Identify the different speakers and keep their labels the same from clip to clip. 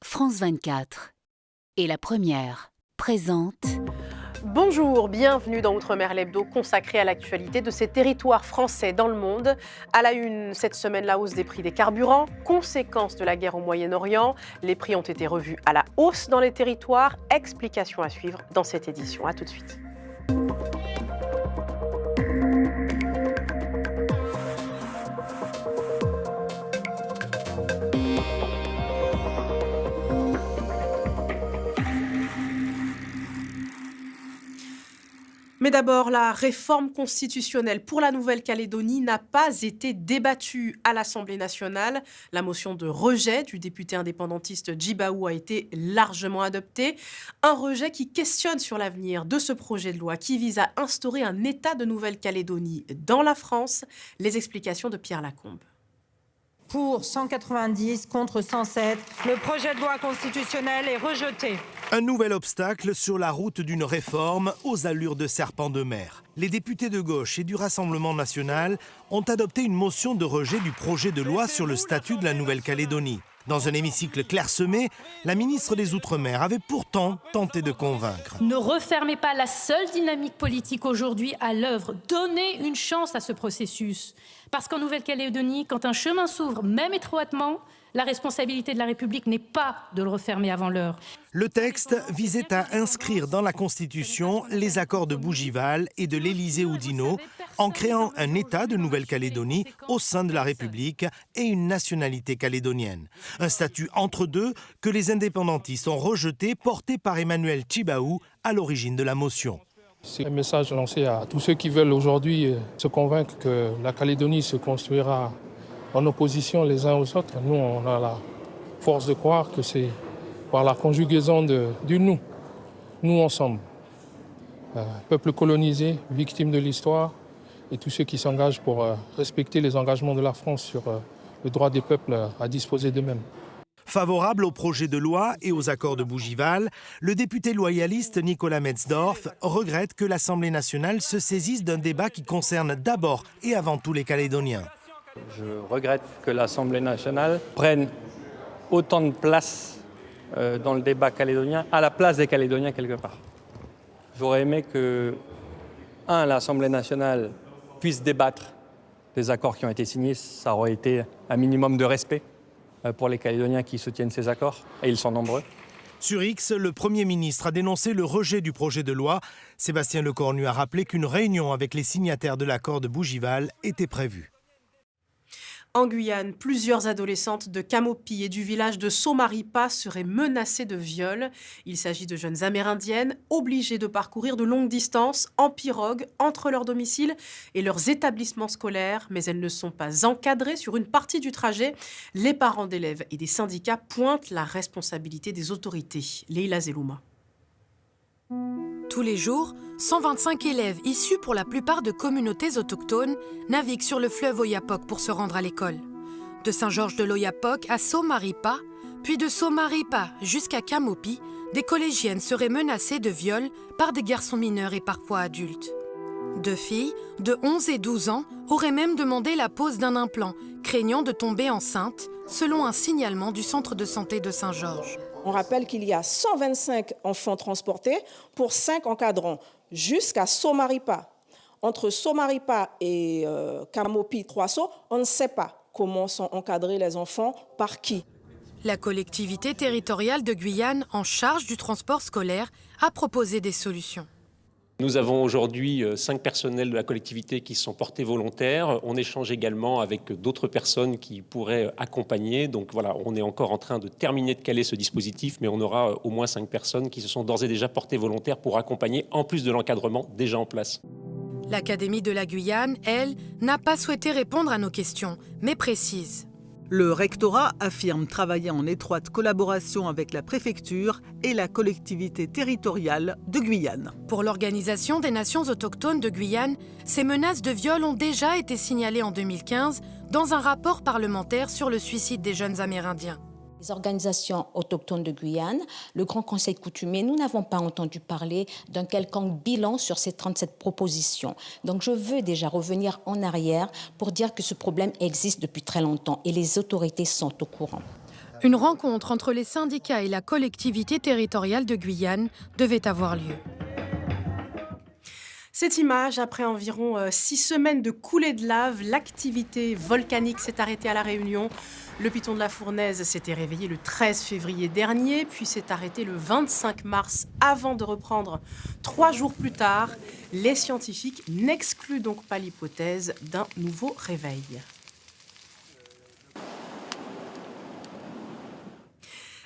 Speaker 1: France 24 et La Première présente...
Speaker 2: Bonjour, bienvenue dans Outre-mer l'hebdo consacré à l'actualité de ces territoires français dans le monde. À la une, cette semaine, la hausse des prix des carburants, conséquence de la guerre au Moyen-Orient. Les prix ont été revus à la hausse dans les territoires. Explication à suivre dans cette édition. À tout de suite. Mais d'abord, la réforme constitutionnelle pour la Nouvelle-Calédonie n'a pas été débattue à l'Assemblée nationale. La motion de rejet du député indépendantiste Djibaou a été largement adoptée. Un rejet qui questionne sur l'avenir de ce projet de loi qui vise à instaurer un État de Nouvelle-Calédonie dans la France. Les explications de Pierre Lacombe.
Speaker 3: Pour 190 contre 107, le projet de loi constitutionnel est rejeté.
Speaker 4: Un nouvel obstacle sur la route d'une réforme aux allures de serpent de mer. Les députés de gauche et du Rassemblement national ont adopté une motion de rejet du projet de loi sur le statut de la Nouvelle-Calédonie. Dans un hémicycle clairsemé, la ministre des Outre-mer avait pourtant tenté de convaincre.
Speaker 5: Ne refermez pas la seule dynamique politique aujourd'hui à l'œuvre. Donnez une chance à ce processus. Parce qu'en Nouvelle-Calédonie, quand un chemin s'ouvre, même étroitement, la responsabilité de la République n'est pas de le refermer avant l'heure.
Speaker 4: Le texte visait à inscrire dans la Constitution les accords de Bougival et de l'Élysée-Oudinot en créant un État de Nouvelle-Calédonie au sein de la République et une nationalité calédonienne. Un statut entre deux que les indépendantistes ont rejeté, porté par Emmanuel Djibaou à l'origine de la motion.
Speaker 6: C'est un message lancé à tous ceux qui veulent aujourd'hui se convaincre que la Calédonie se construira en opposition les uns aux autres. Nous, on a la force de croire que c'est par la conjugaison du nous ensemble. Peuple colonisé, victime de l'histoire, et tous ceux qui s'engagent pour respecter les engagements de la France sur le droit des peuples à disposer d'eux-mêmes.
Speaker 4: Favorable au projet de loi et aux accords de Bougival, le député loyaliste Nicolas Metzdorf regrette que l'Assemblée nationale se saisisse d'un débat qui concerne d'abord et avant tout les Calédoniens.
Speaker 7: Je regrette que l'Assemblée nationale prenne autant de place dans le débat calédonien, à la place des Calédoniens quelque part. J'aurais aimé que, l'Assemblée nationale puisse débattre des accords qui ont été signés. Ça aurait été un minimum de respect pour les Calédoniens qui soutiennent ces accords, et ils sont nombreux.
Speaker 4: Sur X, le Premier ministre a dénoncé le rejet du projet de loi. Sébastien Lecornu a rappelé qu'une réunion avec les signataires de l'accord de Bougival était prévue.
Speaker 2: En Guyane, plusieurs adolescentes de Camopi et du village de Somaripa seraient menacées de viol. Il s'agit de jeunes amérindiennes obligées de parcourir de longues distances en pirogue entre leur domicile et leurs établissements scolaires, mais elles ne sont pas encadrées sur une partie du trajet. Les parents d'élèves et des syndicats pointent la responsabilité des autorités. Leila Zelouma.
Speaker 8: Tous les jours, 125 élèves issus pour la plupart de communautés autochtones naviguent sur le fleuve Oyapock pour se rendre à l'école. De Saint-Georges de l'Oyapock à Somaripa, puis de Somaripa jusqu'à Camopi, des collégiennes seraient menacées de viol par des garçons mineurs et parfois adultes. Deux filles, de 11 et 12 ans, auraient même demandé la pose d'un implant, craignant de tomber enceinte, selon un signalement du centre de santé de Saint-Georges.
Speaker 9: On rappelle qu'il y a 125 enfants transportés pour 5 encadrants jusqu'à Somaripa. Entre Somaripa et Camopi-Troisseau, on ne sait pas comment sont encadrés les enfants, par qui.
Speaker 8: La collectivité territoriale de Guyane, en charge du transport scolaire, a proposé des solutions.
Speaker 10: Nous avons aujourd'hui 5 personnels de la collectivité qui sont portés volontaires. On échange également avec d'autres personnes qui pourraient accompagner. Donc voilà, on est encore en train de terminer de caler ce dispositif, mais on aura au moins 5 personnes qui se sont d'ores et déjà portées volontaires pour accompagner, en plus de l'encadrement déjà en place.
Speaker 8: L'Académie de la Guyane, elle, n'a pas souhaité répondre à nos questions, mais précise.
Speaker 11: Le rectorat affirme travailler en étroite collaboration avec la préfecture et la collectivité territoriale de Guyane.
Speaker 8: Pour l'Organisation des Nations autochtones de Guyane, ces menaces de viol ont déjà été signalées en 2015 dans un rapport parlementaire sur le suicide des jeunes Amérindiens.
Speaker 12: Les organisations autochtones de Guyane, le Grand Conseil coutumier, nous n'avons pas entendu parler d'un quelconque bilan sur ces 37 propositions. Donc je veux déjà revenir en arrière pour dire que ce problème existe depuis très longtemps et les autorités sont au courant.
Speaker 8: Une rencontre entre les syndicats et la collectivité territoriale de Guyane devait avoir lieu.
Speaker 2: Cette image, après environ 6 semaines de coulées de lave, l'activité volcanique s'est arrêtée à La Réunion. Le piton de la Fournaise s'était réveillé le 13 février dernier, puis s'est arrêté le 25 mars avant de reprendre 3 jours plus tard. Les scientifiques n'excluent donc pas l'hypothèse d'un nouveau réveil.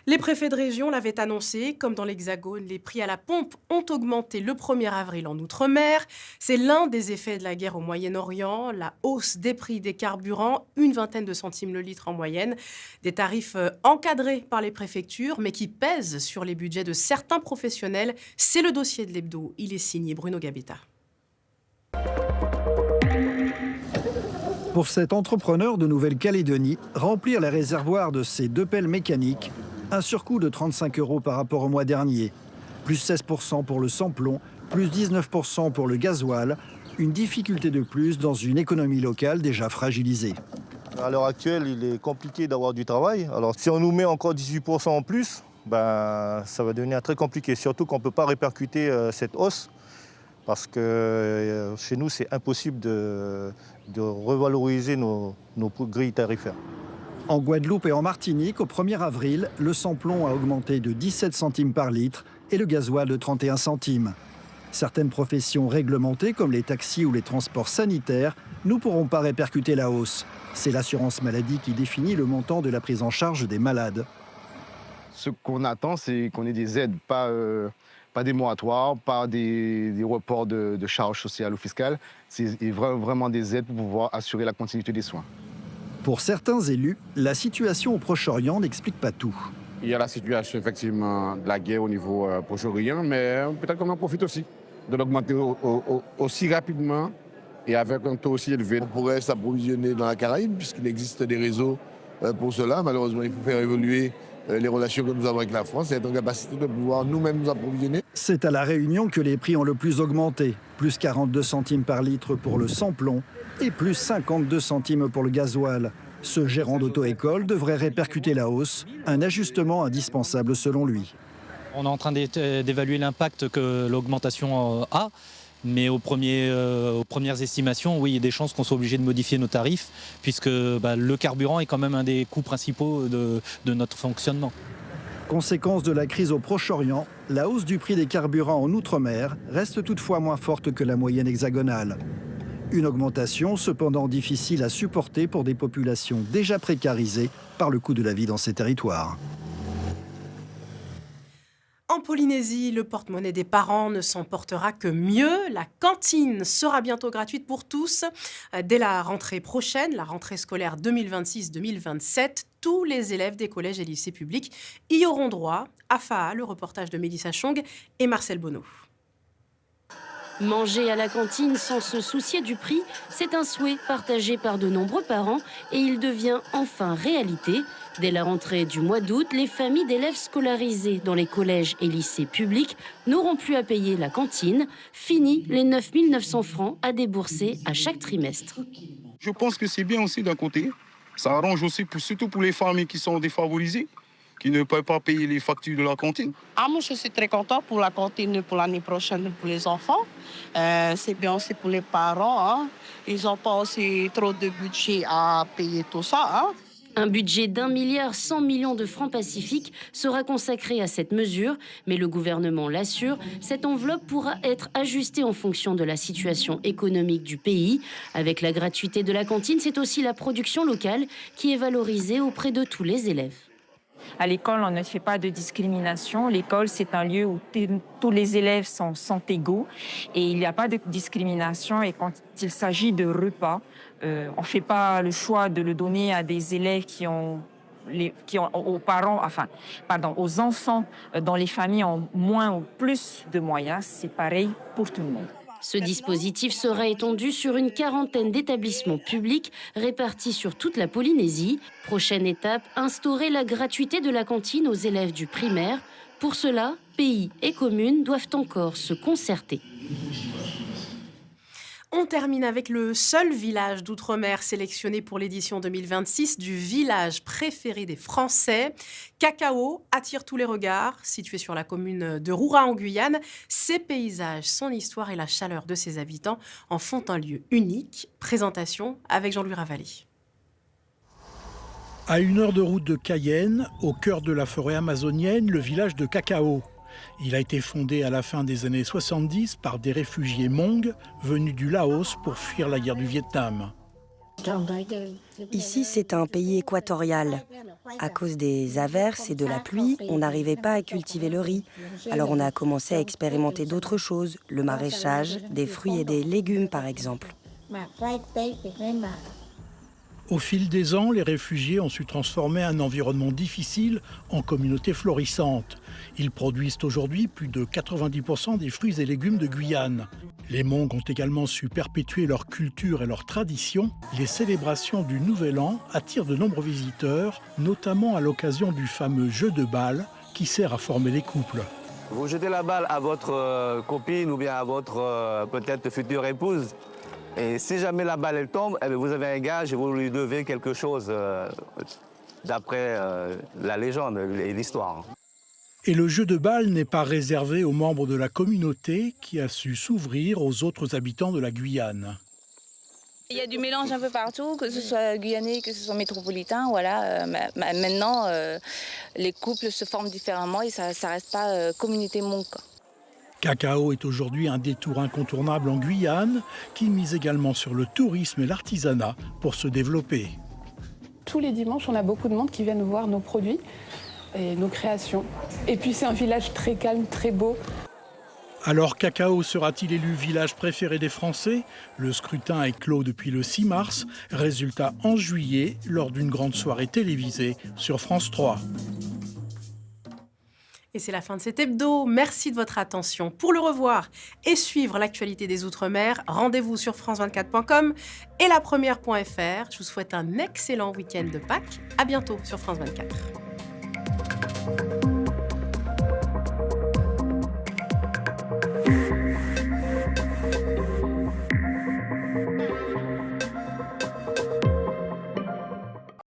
Speaker 2: Les préfets de région l'avaient annoncé, comme dans l'Hexagone, les prix à la pompe ont augmenté le 1er avril en Outre-mer. C'est l'un des effets de la guerre au Moyen-Orient, la hausse des prix des carburants, une vingtaine de centimes le litre en moyenne. Des tarifs encadrés par les préfectures, mais qui pèsent sur les budgets de certains professionnels. C'est le dossier de l'Hebdo. Il est signé Bruno Gabetta.
Speaker 13: Pour cet entrepreneur de Nouvelle-Calédonie, remplir les réservoirs de ses 2 pelles mécaniques, un surcoût de 35 € par rapport au mois dernier, plus 16% pour le sans-plomb, plus 19% pour le gasoil, une difficulté de plus dans une économie locale déjà fragilisée.
Speaker 14: À l'heure actuelle, il est compliqué d'avoir du travail. Alors si on nous met encore 18% en plus, ça va devenir très compliqué, surtout qu'on ne peut pas répercuter cette hausse, parce que chez nous, c'est impossible de revaloriser nos grilles tarifaires.
Speaker 13: En Guadeloupe et en Martinique, au 1er avril, le sans-plomb a augmenté de 17 centimes par litre et le gasoil de 31 centimes. Certaines professions réglementées, comme les taxis ou les transports sanitaires, ne pourront pas répercuter la hausse. C'est l'assurance maladie qui définit le montant de la prise en charge des malades.
Speaker 15: Ce qu'on attend, c'est qu'on ait des aides, pas des moratoires, pas des reports de charges sociales ou fiscales. C'est vraiment des aides pour pouvoir assurer la continuité des soins.
Speaker 13: Pour certains élus, la situation au Proche-Orient n'explique pas tout.
Speaker 15: Il y a la situation effectivement de la guerre au niveau Proche-Orient, mais peut-être qu'on en profite aussi de l'augmenter aussi rapidement et avec un taux aussi élevé.
Speaker 16: On pourrait s'approvisionner dans la Caraïbe puisqu'il existe des réseaux pour cela. Malheureusement, il faut faire évoluer les relations que nous avons avec la France et être en capacité de pouvoir nous-mêmes nous approvisionner.
Speaker 13: C'est à La Réunion que les prix ont le plus augmenté, plus 42 centimes par litre pour le sans-plomb et plus 52 centimes pour le gasoil. Ce gérant d'auto-école devrait répercuter la hausse, un ajustement indispensable selon lui.
Speaker 17: On est en train d'évaluer l'impact que l'augmentation a, mais aux premières estimations, oui, il y a des chances qu'on soit obligé de modifier nos tarifs, puisque le carburant est quand même un des coûts principaux de notre fonctionnement.
Speaker 13: Conséquence de la crise au Proche-Orient, la hausse du prix des carburants en Outre-mer reste toutefois moins forte que la moyenne hexagonale. Une augmentation cependant difficile à supporter pour des populations déjà précarisées par le coût de la vie dans ces territoires.
Speaker 2: En Polynésie, le porte-monnaie des parents ne s'en portera que mieux. La cantine sera bientôt gratuite pour tous. Dès la rentrée prochaine, la rentrée scolaire 2026-2027, tous les élèves des collèges et lycées publics y auront droit. AFAA, le reportage de Mélissa Chong et Marcel Bonneau.
Speaker 18: Manger à la cantine sans se soucier du prix, c'est un souhait partagé par de nombreux parents et il devient enfin réalité. Dès la rentrée du mois d'août, les familles d'élèves scolarisés dans les collèges et lycées publics n'auront plus à payer la cantine. Fini les 9 900 francs à débourser à chaque trimestre.
Speaker 19: Je pense que c'est bien aussi d'un côté. Ça arrange aussi surtout pour les familles qui sont défavorisées, qui ne peuvent pas payer les factures de la cantine.
Speaker 20: Moi, je suis très content pour la cantine pour l'année prochaine pour les enfants. C'est bien aussi pour les parents. Ils n'ont pas aussi trop de budget à payer tout ça.
Speaker 18: Un budget d'1,1 milliard de francs pacifiques sera consacré à cette mesure, mais le gouvernement l'assure, cette enveloppe pourra être ajustée en fonction de la situation économique du pays. Avec la gratuité de la cantine, c'est aussi la production locale qui est valorisée auprès de tous les élèves.
Speaker 21: À l'école, on ne fait pas de discrimination. L'école, c'est un lieu où tous les élèves sont égaux et il n'y a pas de discrimination. Et quand il s'agit de repas, on ne fait pas le choix de le donner à des élèves aux enfants dont les familles ont moins ou plus de moyens. C'est pareil pour tout le monde.
Speaker 18: Ce dispositif sera étendu sur une quarantaine d'établissements publics répartis sur toute la Polynésie. Prochaine étape, instaurer la gratuité de la cantine aux élèves du primaire. Pour cela, pays et communes doivent encore se concerter.
Speaker 2: On termine avec le seul village d'outre-mer sélectionné pour l'édition 2026 du village préféré des Français. Cacao attire tous les regards. Situé sur la commune de Roura en Guyane, ses paysages, son histoire et la chaleur de ses habitants en font un lieu unique. Présentation avec Jean-Louis Ravalli.
Speaker 1: À 1 heure de route de Cayenne, au cœur de la forêt amazonienne, le village de Cacao. Il a été fondé à la fin des années 70 par des réfugiés Hmong venus du Laos pour fuir la guerre du Vietnam.
Speaker 22: Ici, c'est un pays équatorial. À cause des averses et de la pluie, on n'arrivait pas à cultiver le riz. Alors on a commencé à expérimenter d'autres choses, le maraîchage, des fruits et des légumes par exemple.
Speaker 1: Au fil des ans, les réfugiés ont su transformer un environnement difficile en communauté florissante. Ils produisent aujourd'hui plus de 90% des fruits et légumes de Guyane. Les Hmong ont également su perpétuer leur culture et leurs traditions. Les célébrations du Nouvel An attirent de nombreux visiteurs, notamment à l'occasion du fameux jeu de balle qui sert à former les couples.
Speaker 23: Vous jetez la balle à votre copine ou bien à votre peut-être future épouse. Et si jamais la balle elle tombe, eh bien, vous avez un gage et vous lui devez quelque chose d'après la légende et l'histoire.
Speaker 1: Et le jeu de balle n'est pas réservé aux membres de la communauté qui a su s'ouvrir aux autres habitants de la Guyane.
Speaker 24: Il y a du mélange un peu partout, que ce soit guyanais, que ce soit métropolitain. Voilà. Maintenant, les couples se forment différemment et ça ne reste pas communauté Hmong.
Speaker 1: Cacao est aujourd'hui un détour incontournable en Guyane qui mise également sur le tourisme et l'artisanat pour se développer.
Speaker 25: Tous les dimanches, on a beaucoup de monde qui viennent voir nos produits et nos créations. Et puis c'est un village très calme, très beau.
Speaker 1: Alors Cacao sera-t-il élu village préféré des Français ? Le scrutin est clos depuis le 6 mars. Résultat en juillet lors d'une grande soirée télévisée sur France 3.
Speaker 2: Et c'est la fin de cet hebdo. Merci de votre attention. Pour le revoir et suivre l'actualité des Outre-mer, rendez-vous sur france24.com et lapremière.fr. Je vous souhaite un excellent week-end de Pâques. À bientôt sur France 24.